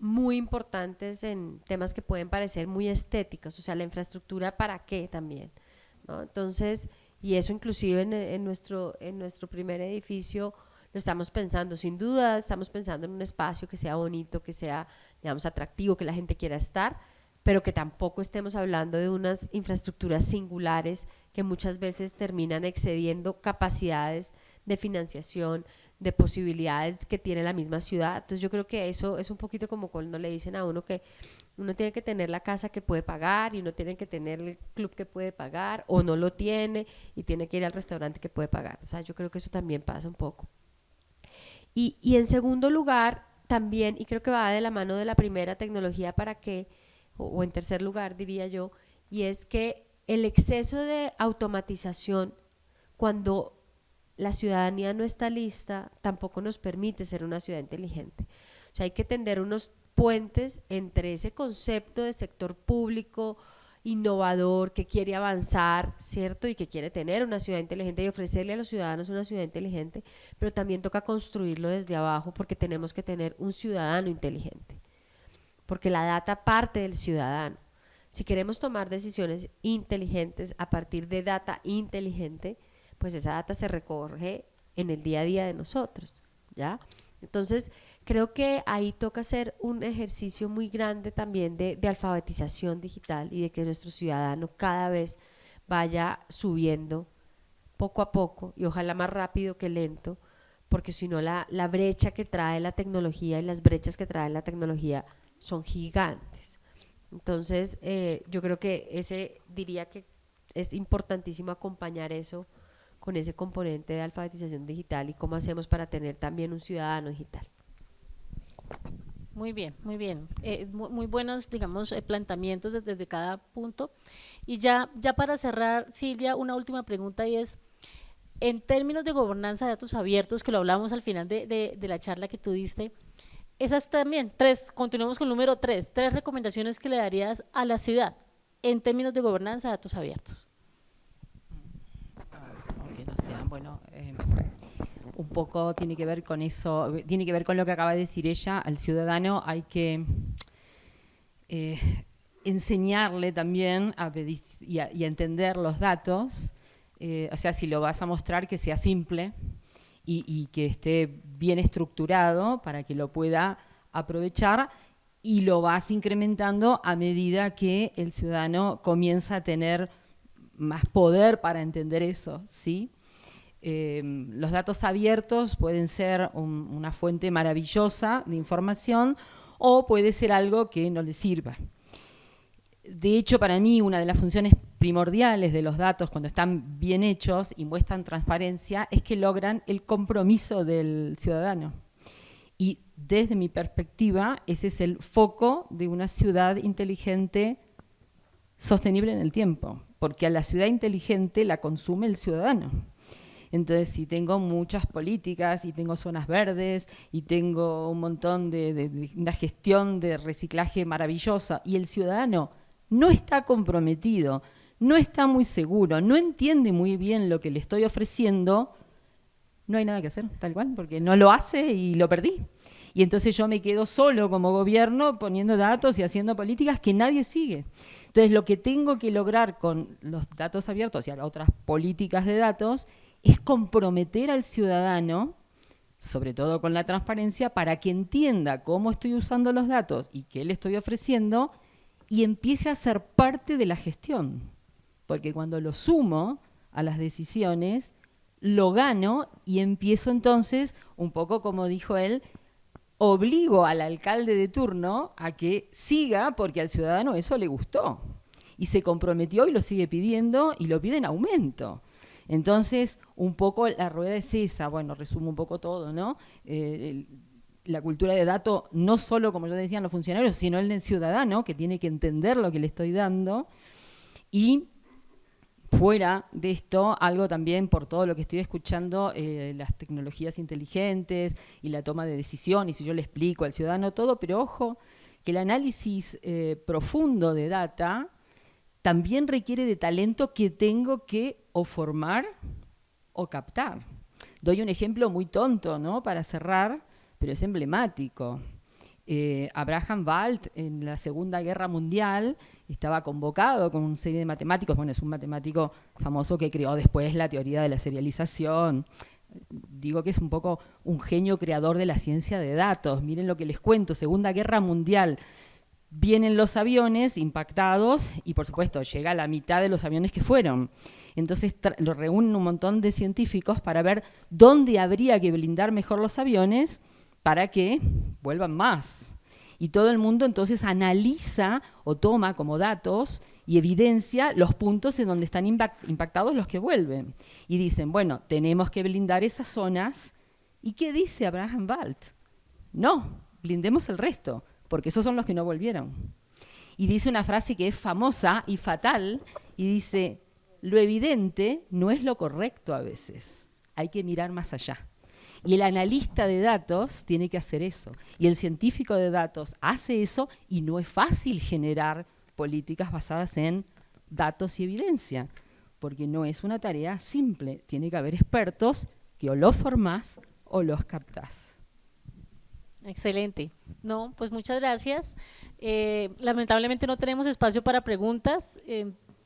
muy importantes en temas que pueden parecer muy estéticos, o sea, la infraestructura para qué también, ¿no? Entonces, y eso inclusive en nuestro primer edificio lo estamos pensando, sin duda estamos pensando en un espacio que sea bonito, que sea, digamos, atractivo, que la gente quiera estar, pero que tampoco estemos hablando de unas infraestructuras singulares que muchas veces terminan excediendo capacidades de financiación, de posibilidades que tiene la misma ciudad. Entonces yo creo que eso es un poquito como cuando le dicen a uno que uno tiene que tener la casa que puede pagar y uno tiene que tener el club que puede pagar o no lo tiene y tiene que ir al restaurante que puede pagar. O sea, yo creo que eso también pasa un poco. Y en segundo lugar, también, y creo que va de la mano de la primera, tecnología para qué, o en tercer lugar diría yo, y es que el exceso de automatización cuando la ciudadanía no está lista tampoco nos permite ser una ciudad inteligente. O sea, hay que tender unos puentes entre ese concepto de sector público innovador que quiere avanzar, ¿cierto? Y que quiere tener una ciudad inteligente y ofrecerle a los ciudadanos una ciudad inteligente, pero también toca construirlo desde abajo porque tenemos que tener un ciudadano inteligente, porque la data parte del ciudadano. Si queremos tomar decisiones inteligentes a partir de data inteligente, pues esa data se recoge en el día a día de nosotros, ¿ya? Entonces, creo que ahí toca hacer un ejercicio muy grande también de alfabetización digital y de que nuestro ciudadano cada vez vaya subiendo poco a poco y ojalá más rápido que lento, porque si no la brecha que trae la tecnología y las brechas que trae la tecnología son gigantes. Entonces, yo creo que diría que es importantísimo acompañar eso con ese componente de alfabetización digital y cómo hacemos para tener también un ciudadano digital. Muy bien, muy bien. Muy buenos, digamos, planteamientos desde cada punto. Y ya para cerrar, Silvia, una última pregunta y es, en términos de gobernanza de datos abiertos, que lo hablamos al final de la charla que tú diste, esas también, continuemos con el número 3 recomendaciones que le darías a la ciudad en términos de gobernanza de datos abiertos. Aunque no sean, bueno, un poco tiene que ver con eso, tiene que ver con lo que acaba de decir ella. Al ciudadano hay que enseñarle también a pedir y a entender los datos, o sea, si lo vas a mostrar, que sea simple y que esté bien estructurado para que lo pueda aprovechar, y lo vas incrementando a medida que el ciudadano comienza a tener más poder para entender eso, ¿sí? Los datos abiertos pueden ser una fuente maravillosa de información o puede ser algo que no le sirva. De hecho, para mí, una de las funciones primordiales de los datos cuando están bien hechos y muestran transparencia es que logran el compromiso del ciudadano. Y desde mi perspectiva, ese es el foco de una ciudad inteligente sostenible en el tiempo, porque a la ciudad inteligente la consume el ciudadano. Entonces, si tengo muchas políticas y tengo zonas verdes y tengo un montón de una gestión de reciclaje maravillosa y el ciudadano no está comprometido, no está muy seguro, no entiende muy bien lo que le estoy ofreciendo, no hay nada que hacer, tal cual, porque no lo hace y lo perdí. Y entonces yo me quedo solo como gobierno poniendo datos y haciendo políticas que nadie sigue. Entonces, lo que tengo que lograr con los datos abiertos y otras políticas de datos es comprometer al ciudadano, sobre todo con la transparencia, para que entienda cómo estoy usando los datos y qué le estoy ofreciendo y empiece a ser parte de la gestión. Porque cuando lo sumo a las decisiones, lo gano y empiezo entonces, un poco como dijo él, obligo al alcalde de turno a que siga porque al ciudadano eso le gustó. Y se comprometió y lo sigue pidiendo y lo pide en aumento. Entonces, un poco la rueda es esa, bueno, resumo un poco todo, ¿no? la cultura de datos, no solo, como yo decía, los funcionarios, sino el del ciudadano, que tiene que entender lo que le estoy dando. Y fuera de esto, algo también por todo lo que estoy escuchando, las tecnologías inteligentes y la toma de decisiones, y yo le explico al ciudadano todo, pero ojo, que el análisis profundo de data también requiere de talento que tengo que o formar o captar. Doy un ejemplo muy tonto, ¿no?, para cerrar, pero es emblemático. Abraham Wald en la Segunda Guerra Mundial estaba convocado con una serie de matemáticos, bueno, es un matemático famoso que creó después la teoría de la serialización. Digo que es un poco un genio creador de la ciencia de datos. Miren lo que les cuento, Segunda Guerra Mundial. Vienen los aviones impactados y, por supuesto, llega la mitad de los aviones que fueron. Entonces lo reúnen un montón de científicos para ver dónde habría que blindar mejor los aviones para que vuelvan más. Y todo el mundo entonces analiza o toma como datos y evidencia los puntos en donde están impactados los que vuelven. Y dicen, bueno, tenemos que blindar esas zonas. ¿Y qué dice Abraham Wald? No, blindemos el resto, porque esos son los que no volvieron. Y dice una frase que es famosa y fatal, y dice, lo evidente no es lo correcto a veces, hay que mirar más allá. Y el analista de datos tiene que hacer eso, y el científico de datos hace eso, y no es fácil generar políticas basadas en datos y evidencia, porque no es una tarea simple, tiene que haber expertos que o los formás o los captás. Excelente. No, pues muchas gracias. Lamentablemente no tenemos espacio para preguntas,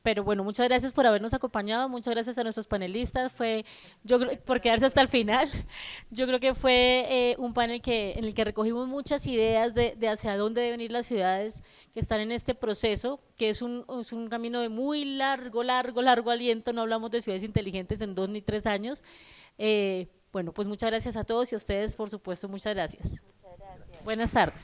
pero bueno, muchas gracias por habernos acompañado, muchas gracias a nuestros panelistas, yo creo, por quedarse hasta el final. Yo creo que fue un panel en el que recogimos muchas ideas de hacia dónde deben ir las ciudades que están en este proceso, que es un camino de muy largo aliento. No hablamos de ciudades inteligentes en 2 ni 3 años. Bueno, pues muchas gracias a todos y a ustedes, por supuesto, muchas gracias. Buenas tardes.